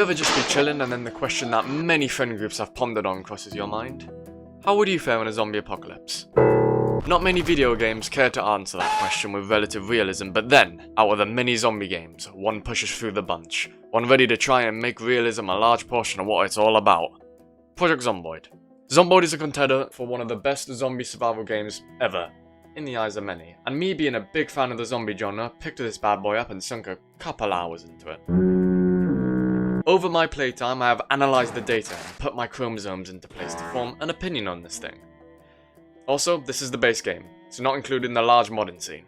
you ever just be chilling and then the question that many friend groups have pondered on crosses your mind? How would you fare in a zombie apocalypse? Not many video games care to answer that question with relative realism, but then, out of the many zombie games, one pushes through the bunch, one ready to try and make realism a large portion of what it's all about. Project Zomboid. Zomboid is a contender for one of the best zombie survival games ever, in the eyes of many, and me being a big fan of the zombie genre, picked this bad boy up and sunk a couple hours into it. Over my playtime, I have analysed the data and put my chromosomes into place to form an opinion on this thing. Also, this is the base game, so not including the large modding scene.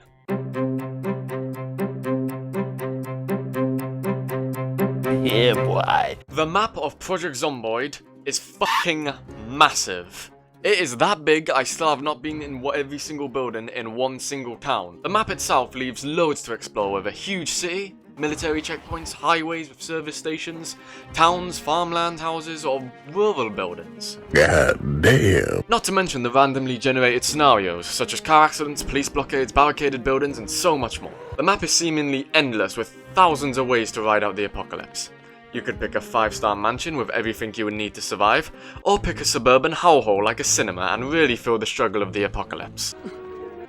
Yeah, boy. The map of Project Zomboid is fucking massive. It is that big, I still have not been in every single building in one single town. The map itself leaves loads to explore with a huge city, military checkpoints, highways with service stations, towns, farmland houses, or rural buildings. God damn. Not to mention the randomly generated scenarios, such as car accidents, police blockades, barricaded buildings, and so much more. The map is seemingly endless with thousands of ways to ride out the apocalypse. You could pick a 5-star mansion with everything you would need to survive, or pick a suburban hellhole like a cinema and really feel the struggle of the apocalypse.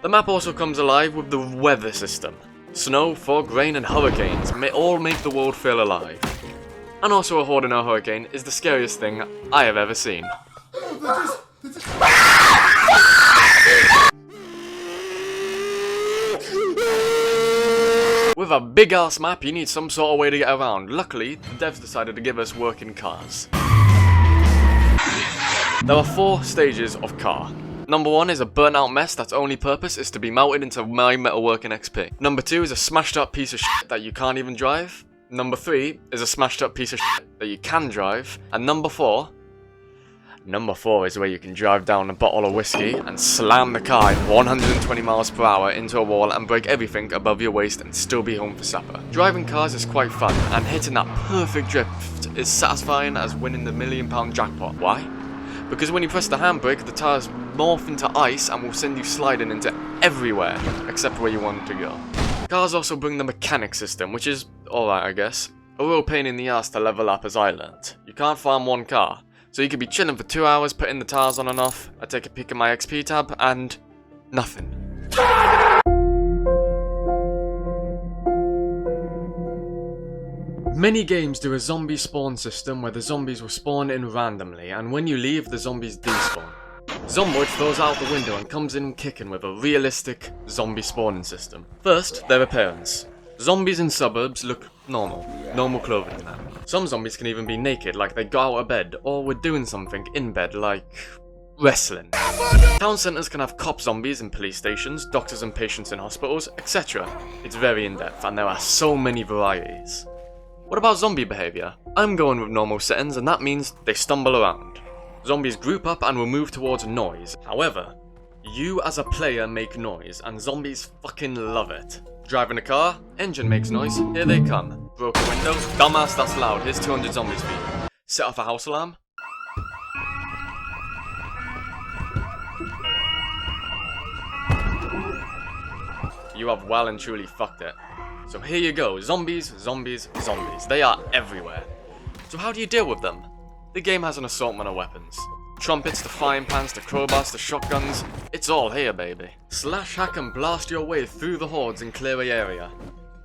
The map also comes alive with the weather system. Snow, fog, rain, and hurricanes may all make the world feel alive. And also a horde in a hurricane is the scariest thing I have ever seen. With a big ass map, you need some sort of way to get around. Luckily, the devs decided to give us working cars. There are 4 stages of car. Number 1 is a burnt out mess that's only purpose is to be melted into my metalworking XP. Number 2 is a smashed up piece of shit that you can't even drive. Number 3 is a smashed up piece of shit that you can drive. And number 4 is where you can drive down a bottle of whiskey and slam the car at 120 miles per hour into a wall and break everything above your waist and still be home for supper. Driving cars is quite fun, and hitting that perfect drift is satisfying as winning the £1 million jackpot. Why? Because when you press the handbrake, the tires morph into ice and will send you sliding into everywhere, except where you want to go. Cars also bring the mechanic system, which is alright I guess. A real pain in the ass to level up as I learnt. You can't farm one car, so you could be chilling for 2 hours putting the tires on and off, I take a peek at my XP tab, and nothing. Many games do a zombie spawn system where the zombies will spawn in randomly, and when you leave, the zombies despawn. Zomboid throws out the window and comes in kicking with a realistic zombie spawning system. First, their appearance. Zombies in suburbs look normal clothing on them. Some zombies can even be naked, like they got out of bed, or were doing something in bed, like wrestling. Town centres can have cop zombies in police stations, doctors and patients in hospitals, etc. It's very in-depth, and there are so many varieties. What about zombie behaviour? I'm going with normal settings, and that means they stumble around. Zombies group up and will move towards noise. However, you as a player make noise, and zombies fucking love it. Driving a car, engine makes noise, here they come. Broke a window, dumbass that's loud, here's 200 zombies for you. Set off a house alarm. You have well and truly fucked it. So here you go, zombies, zombies, zombies. They are everywhere. So how do you deal with them? The game has an assortment of weapons. Trumpets to frying pans to crowbars to shotguns. It's all here, baby. Slash, hack and blast your way through the hordes and clear a area.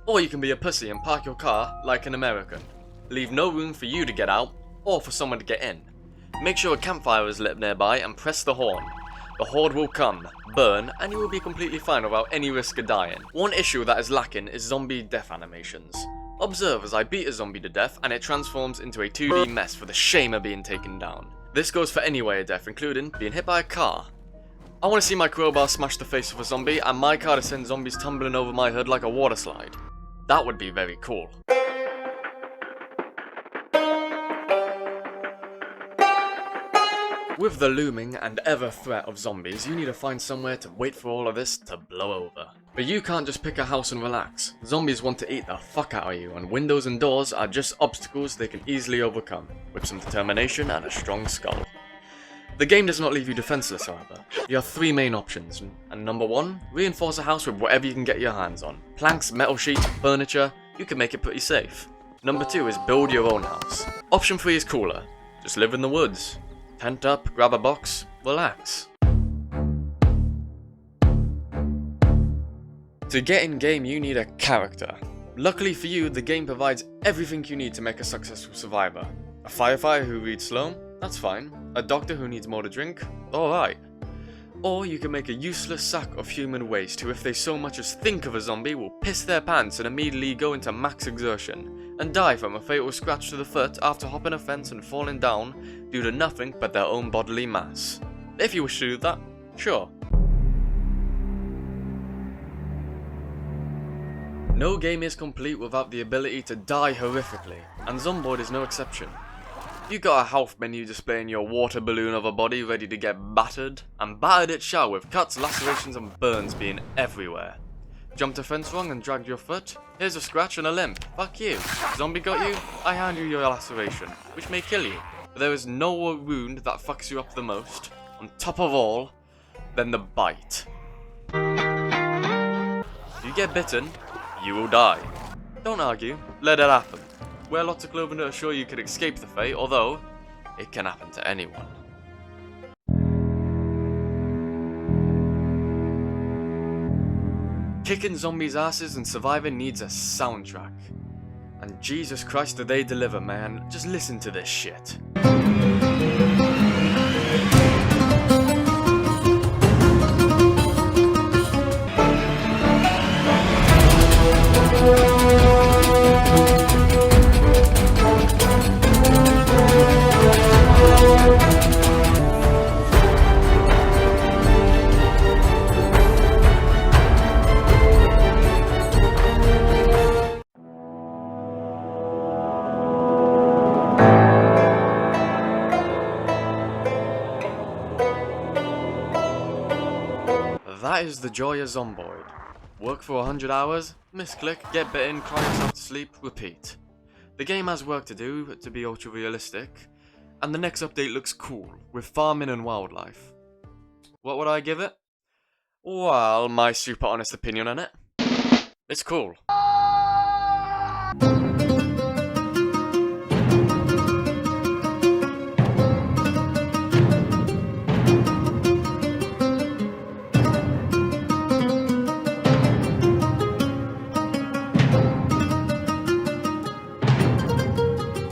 Or you can be a pussy and park your car like an American. Leave no room for you to get out, or for someone to get in. Make sure a campfire is lit nearby and press the horn. The horde will come, burn, and you will be completely fine without any risk of dying. One issue that is lacking is zombie death animations. Observe as I beat a zombie to death and it transforms into a 2D mess for the shame of being taken down. This goes for any way of death, including being hit by a car. I want to see my crowbar smash the face of a zombie and my car to send zombies tumbling over my hood like a water slide. That would be very cool. With the looming and ever threat of zombies, you need to find somewhere to wait for all of this to blow over. But you can't just pick a house and relax. Zombies want to eat the fuck out of you, and windows and doors are just obstacles they can easily overcome, with some determination and a strong skull. The game does not leave you defenseless, however. You have 3 main options, and number 1, reinforce a house with whatever you can get your hands on. Planks, metal sheets, furniture, you can make it pretty safe. Number 2 is build your own house. Option 3 is cooler. Just live in the woods. Tent up, grab a box, relax. To get in game, you need a character. Luckily for you, the game provides everything you need to make a successful survivor. A firefighter who reads slow? That's fine. A doctor who needs more to drink? Alright. Or you can make a useless sack of human waste who, if they so much as think of a zombie, will piss their pants and immediately go into max exertion, and die from a fatal scratch to the foot after hopping a fence and falling down due to nothing but their own bodily mass. If you wish to do that, sure. No game is complete without the ability to die horrifically, and Zomboid is no exception. You got a health menu displaying your water balloon of a body ready to get battered, and battered it shall, with cuts, lacerations and burns being everywhere. Jumped a fence wrong and dragged your foot? Here's a scratch and a limp. Fuck you. Zombie got you? I hand you your laceration, which may kill you. But there is no wound that fucks you up the most, on top of all, than the bite. If you get bitten, you will die. Don't argue, let it happen. Wear lots of clothing to assure you can escape the fate, although it can happen to anyone. Kicking zombies' asses and surviving needs a soundtrack. And Jesus Christ, do they deliver, man. Just listen to this shit. That is the joy of Zomboid. Work for 100 hours, misclick, get bitten, cry yourself to sleep, repeat. The game has work to do to be ultra realistic, and the next update looks cool, with farming and wildlife. What would I give it? Well, my super honest opinion on it. It's cool.